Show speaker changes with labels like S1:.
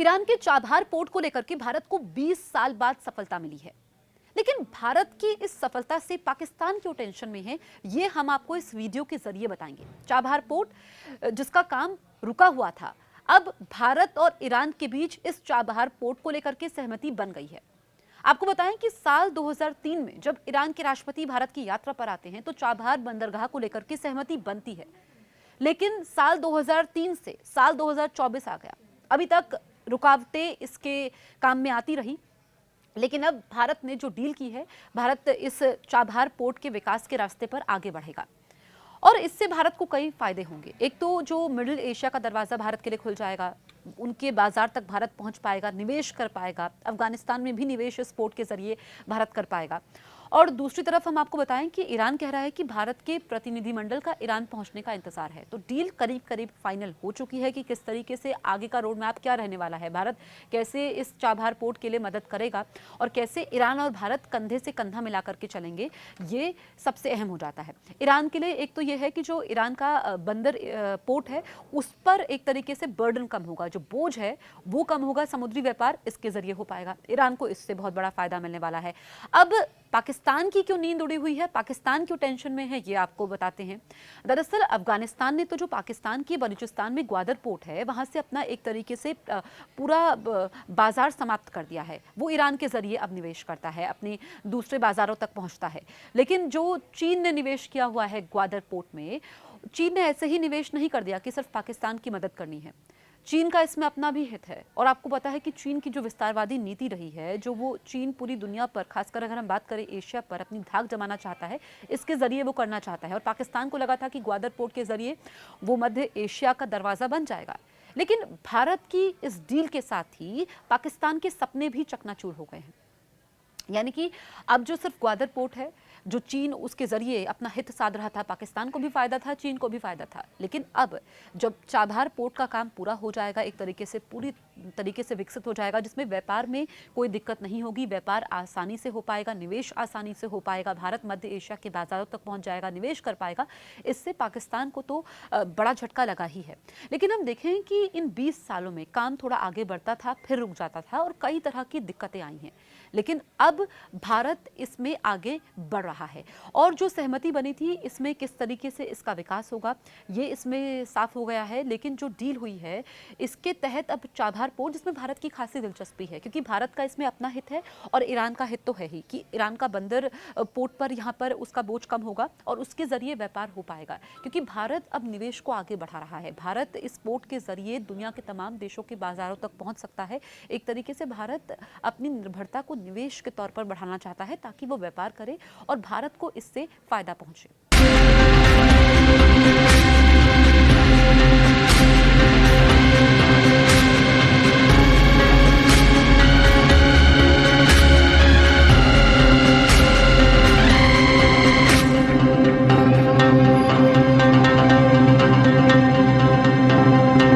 S1: Iran के Chabahar port को लेकर के भारत को 20 साल बाद सफलता मिली है। लेकिन भारत की इस सफलता से पाकिस्तान क्यों टेंशन में है, ये हम आपको इस वीडियो के जरिए बताएंगे। चाबहार पोर्ट जिसका काम रुका हुआ था, अब भारत और ईरान के बीच इस चाबहार पोर्ट को लेकर के सहमति बन गई है। आपको बताएं कि साल 2003 में जब ईरान के राष्ट्रपति भारत की यात्रा पर आते हैं तो चाबहार बंदरगाह को लेकर के सहमति बनती है। लेकिन साल 2003 से साल 2024 आ गया, अभी तक रुकावटें इसके काम में आती रही। लेकिन अब भारत ने जो डील की है, भारत इस चाबहार पोर्ट के विकास के रास्ते पर आगे बढ़ेगा और इससे भारत को कई फायदे होंगे। एक तो जो मिडिल एशिया का दरवाजा भारत के लिए खुल जाएगा, उनके बाजार तक भारत पहुंच पाएगा, निवेश कर पाएगा। अफगानिस्तान में भी निवेश इस पोर्ट के जरिए भारत कर पाएगा। और दूसरी तरफ हम आपको बताएं कि ईरान कह रहा है कि भारत के प्रतिनिधिमंडल का ईरान पहुंचने का इंतजार है। तो डील करीब करीब फाइनल हो चुकी है कि किस तरीके से आगे का रोड मैप क्या रहने वाला है, भारत कैसे इस चाबहार पोर्ट के लिए मदद करेगा और कैसे ईरान और भारत कंधे से कंधा मिलाकर के चलेंगे, ये सबसे अहम हो जाता है। ईरान के लिए एक तो ये है कि जो ईरान का बंदर पोर्ट है उस पर एक तरीके से बर्डन कम होगा, जो बोझ है वो कम होगा, समुद्री व्यापार इसके जरिए हो पाएगा। ईरान को इससे बहुत बड़ा फायदा मिलने वाला है। अब पाकिस्तान की क्यों नींद उड़ी हुई है, पाकिस्तान क्यों टेंशन में है, ये आपको बताते हैं। दरअसल अफगानिस्तान ने तो जो पाकिस्तान की बलूचिस्तान में ग्वादर पोर्ट है वहां से अपना एक तरीके से पूरा बाजार समाप्त कर दिया है। वो ईरान के जरिए अब निवेश करता है, अपने दूसरे बाजारों तक पहुंचता है। लेकिन जो चीन ने निवेश किया हुआ है ग्वादर पोर्ट में, चीन ने ऐसे ही निवेश नहीं कर दिया कि सिर्फ पाकिस्तान की मदद करनी है। चीन का इसमें अपना भी हित है। और आपको पता है कि चीन की जो विस्तारवादी नीति रही है, जो वो चीन पूरी दुनिया पर, खासकर अगर हम बात करें एशिया पर, अपनी धाक जमाना चाहता है, इसके जरिए वो करना चाहता है। और पाकिस्तान को लगा था कि ग्वादर पोर्ट के जरिए वो मध्य एशिया का दरवाजा बन जाएगा। लेकिन भारत की इस डील के साथ ही पाकिस्तान के सपने भी चकनाचूर हो गए हैं। यानी कि अब जो सिर्फ ग्वादर पोर्ट है, जो चीन उसके जरिए अपना हित साध रहा था, पाकिस्तान को भी फायदा था, चीन को भी फायदा था। लेकिन अब जब चाबहार पोर्ट का काम पूरा हो जाएगा, एक तरीके से पूरी तरीके से विकसित हो जाएगा, जिसमें व्यापार में कोई दिक्कत नहीं होगी, व्यापार आसानी से हो पाएगा, निवेश आसानी से हो पाएगा, भारत मध्य एशिया के बाजारों तक पहुंच जाएगा, निवेश कर पाएगा। इससे पाकिस्तान को तो बड़ा झटका लगा ही है। लेकिन हम देखें कि इन 20 सालों में काम थोड़ा आगे बढ़ता था, फिर रुक जाता था और कई तरह की दिक्कतें आई हैं। लेकिन अब भारत इसमें आगे बढ़ रहा है और जो सहमति बनी थी, इसमें किस तरीके से इसका विकास होगा ये इसमें साफ हो गया है। लेकिन जो डील हुई है, इसके तहत अब चाबहार पोर्ट, जिसमें भारत की खासी दिलचस्पी है क्योंकि भारत का इसमें अपना हित है और ईरान का हित तो है ही कि ईरान का बंदर पोर्ट पर यहाँ पर उसका बोझ कम होगा और उसके जरिए व्यापार हो पाएगा। क्योंकि भारत अब निवेश को आगे बढ़ा रहा है, भारत इस पोर्ट के जरिए दुनिया के तमाम देशों के बाजारों तक पहुँच सकता है। एक तरीके से भारत अपनी निर्भरता को निवेश के तौर पर बढ़ाना चाहता है ताकि वो व्यापार करे और भारत को इससे फायदा पहुंचे।